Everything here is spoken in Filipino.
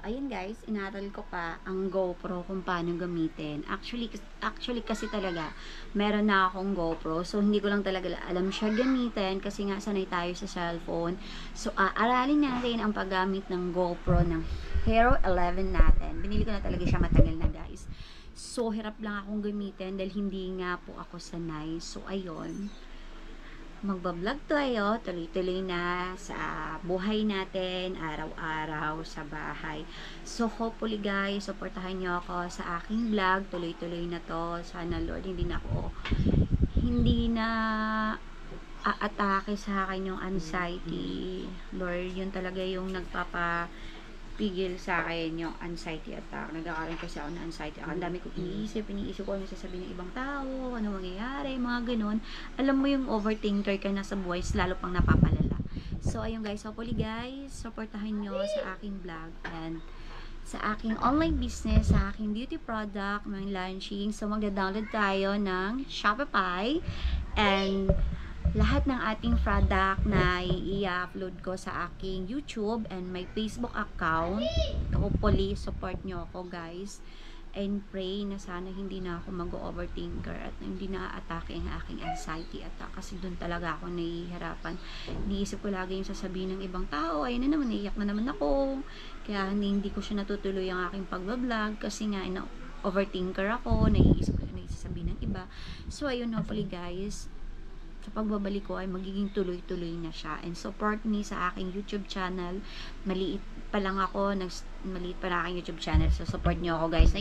ayun guys, inaral ko pa ang GoPro kung paano gamitin. Actually kasi talaga, meron na akong GoPro. So, hindi ko lang talaga alam siya gamitin kasi nga sanay tayo sa cellphone. So, aralin natin ang paggamit ng GoPro ng Hero 11 natin. Binili ko na talaga siya matagal na guys. So, hirap lang akong gamitin dahil hindi nga po ako sanay. So, ayun. Magbablog tayo, tuloy-tuloy na sa buhay natin, araw-araw sa bahay. So, hopefully guys, supportahan nyo ako sa aking vlog, tuloy-tuloy na to. Sana Lord, hindi na aatake sa akin yung anxiety. Lord, yun talaga yung nagpapapigil sa akin yung anxiety attack. Nagkakaroon kasi ako ng anxiety. Ang dami ko iniisip ko ano sasabihin ng ibang tao, ano mangyayari, mga ganun. Alam mo yung overthinker ka na sa buhay, lalo pang napapalala. So, ayun guys, hopefully guys, supportahan nyo sa aking vlog and sa aking online business, sa aking beauty product, mga launching. So, magda-download tayo ng Shopify and lahat ng ating product na i-upload ko sa aking YouTube and my Facebook account. Hopefully, support nyo ako guys. And pray na sana hindi na ako mag-overthinker at hindi na atake ang aking anxiety attack. Kasi doon talaga ako nahihirapan. Iniisip ko lagi yung sasabihin ng ibang tao. Ayun na naman, naiyak na naman ako. Kaya hindi ko siya natutuloy ang aking pag-vlog kasi nga overthinker ako. Naiisip ko yung sasabihin ng iba. So, ayun, hopefully guys, sa pagbabalik ko ay magiging tuloy-tuloy na siya. And support me sa aking YouTube channel. Maliit pa lang ako, maliit pa na aking YouTube channel. So, support nyo ako guys.